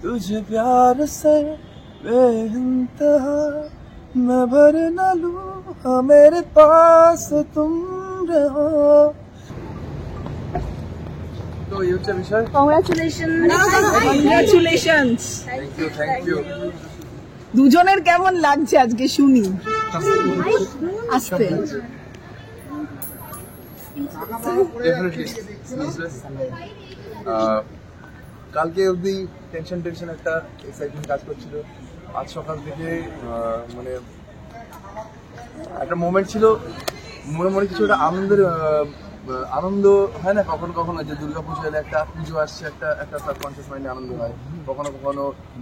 तुझे प्यार से बेइंतहा मैं भर न लूं हाँ मेरे पास तुम रहो। तो ये হচ্ছে বিষয়। কংগ্রাচুলেশনস। Thank you. দুজনের কেমন লাগছে আজকে শুনি আস্তে। কালকে অবধি টেনশন একটা এক্সাইটমেন্ট কাজ করছিল। আজ সকাল থেকে মানে একটা মোমেন্ট ছিল, মনে কিছু একটা আনন্দ হয় না কখনো কখনো, যে দুর্গাপুজো এলে একটা পুজো আসছে, একটা সাবকনসিয়াস মাইন্ডে আনন্দ হয়। কখনো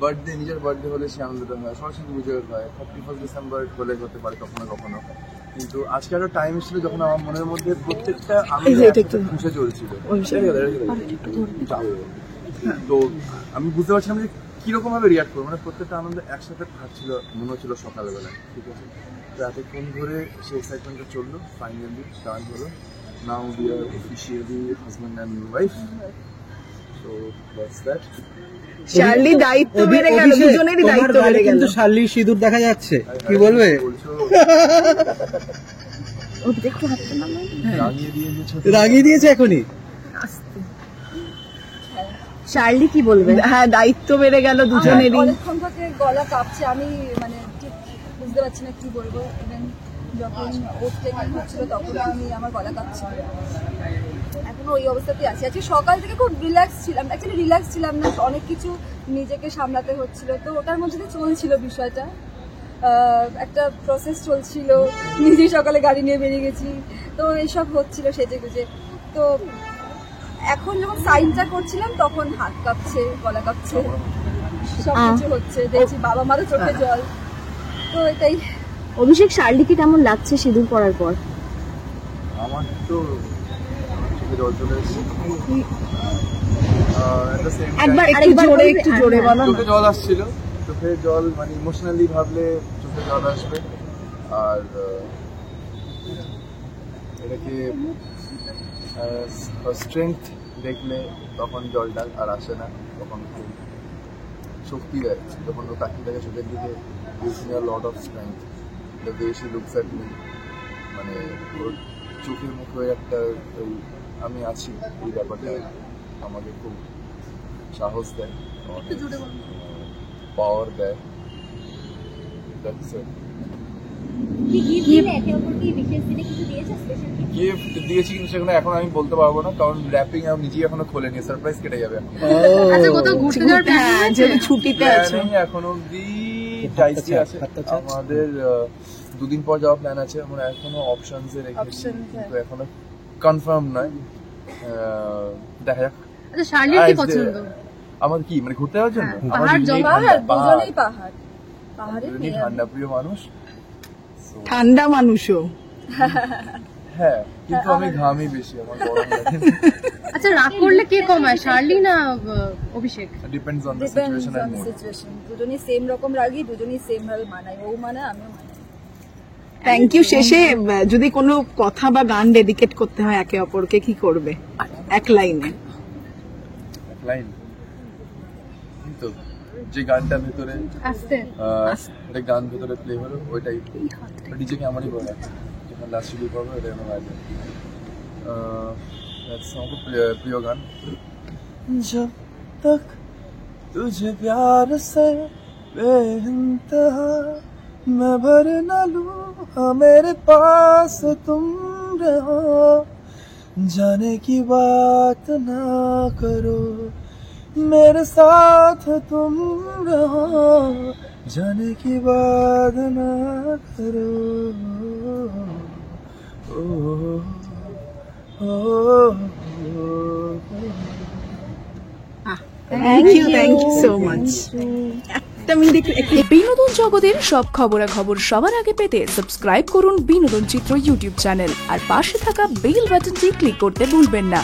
বার্থডে, নিজের বার্থডে হলে সে আনন্দটা হয়, সরস্বতী পুজো হয়, 31 ডিসেম্বর হলে করতে পারে কখনো। কিন্তু আজকে একটা টাইম ছিল যখন আমার মনের মধ্যে প্রত্যেকটা আনন্দ খুশে চলছিল। তো আমি বুঝতে পারছিলাম যে কিরকম ভাবে রিয়াক্ট করবো, মানে প্রত্যেকটা আনন্দ একসাথে থাকছিল মনে হচ্ছিল সকালবেলায়। ঠিক আছে, তো এতক্ষণ ধরে সেই এক্সাইটমেন্টটা চললো, ফাইনালি ডান হলো। Now we are officially husband and wife. So that's that. Shirley দায়িত্ব বেড়ে গেল, দুজনেরই দায়িত্ব বেড়ে গেল। কিন্তু শার্লির সিঁদুর দেখা যাচ্ছে, কি বলবে? রাগিয়ে দিয়েছে এখনই। শার্লি কি বলবে? হ্যাঁ, দায়িত্ব বেড়ে গেল দুজনেরই। অনেকক্ষণ থেকে গলা কাঁপছে, আমি মানে ঠিক বুঝতে পারছি না কি বলবো। ইভেন যখন ওট টেকিং হচ্ছিল তখন আমার গলা কাঁপছিল, এখনো ওই অবস্থাতেই আছি। আজকে সকাল থেকে খুব রিল্যাক্স ছিলাম, অ্যাকচুয়ালি রিল্যাক্স ছিলাম না, অনেক কিছু নিজেকে সামলাতে হচ্ছিল। তো ওটার মধ্যে দিয়ে চলছিল বিষয়টা, একটা প্রসেস চলছিল। নিজেই সকালে গাড়ি নিয়ে বেরিয়ে গেছি, তো এইসব হচ্ছিল সেজে গুজে। তো এখন যখন সাইনটা করছিলাম তখন হাত কাঁপছে, গলা কাঁপছে, সব কিছু হচ্ছে। দেখছি বাবা মারও চোখে জল। তো এটাই। অভিষেক, শার্লিকে কেমন লাগছে সিঁদুর পরার পর? আমার তো চোখে জল চলে এসেছে। একবার একটু জোরে বলো। চোখে জল আসছিল, চোখে জল মানে ইমোশনালি ভাবলে চোখে জল আসবে। আর এটাকে স্ট্রেংথ দেখলে তখন জলটা আর আসে না, তখন খুব শক্তি দেয়। যখন ও তাকিয়ে থাকে চোখের দিকে, gives me a lot of strength. The way she looks at me, মানে ওর চোখের মুখে একটা আমি আছি, এই ব্যাপারটা আমাকে খুব সাহস দেয়, পাওয়ার দেয়। গিফট দিয়েছি কিন্তু সেগুলো এখন আমি বলতে পারবো না, কারণ র্যাপিং আমি নিজেই এখনো খোলেনি, সারপ্রাইজ কেটে যাবে। ছুটিতে আছে এখন অব্দি, টাইসি আছে আমাদের, দুদিন পর যাওয়ার প্ল্যান আছে। আমরা এখনো অপশনস এ রেখেছি, কিন্তু এখনো কনফার্ম নয়, দেখা যাক। আচ্ছা, শার্লির কি পছন্দ? আমার কি মানে ঘুরতে যাওয়ার জন্য? পাহাড়ে ঠান্ডা প্রিয় মানুষ, ঠান্ডা মানুষও। হ্যাঁ, কিন্তু আমি ঘামি বেশি, আমার গরম লাগে। আচ্ছা, রাগ করলে কে কমায়, শার্লি না Abhishek? Depends on the situation and mood. দুজনেই সেম রকম রাগি, দুজনেই সেম ভাবে মানায়, ও মানায় আমিও মানাই। Thank you. শেষে যদি কোনো কথা বা গান ডেডিকেট করতে হয় একে অপরকে, কি করবে এক লাইনে? এক লাইন তো, যে গানটা ভেতরে একটা গান ভেতরে প্লে হলো, ওইটাই ডিজেকে আমারই বলা, যখন লাস্ট শুরু করবো ওইটা আমার বাজে। আমার প্রিয় গান। जब तक तुझे प्यार से बेइंतहा मैं भर न लूं हाँ मेरे पास तुम रहो, जाने की बात ना करो मेरे साथ तुम रहो, जाने की बात ना करो। Thank you so much. বিনোদন জগতের সব খবরাখবর সবার আগে পেতে সাবস্ক্রাইব করুন বিনোদন চিত্র ইউটিউব চ্যানেল, আর পাশে থাকা বেল বাটনটি ক্লিক করতে ভুলবেন না।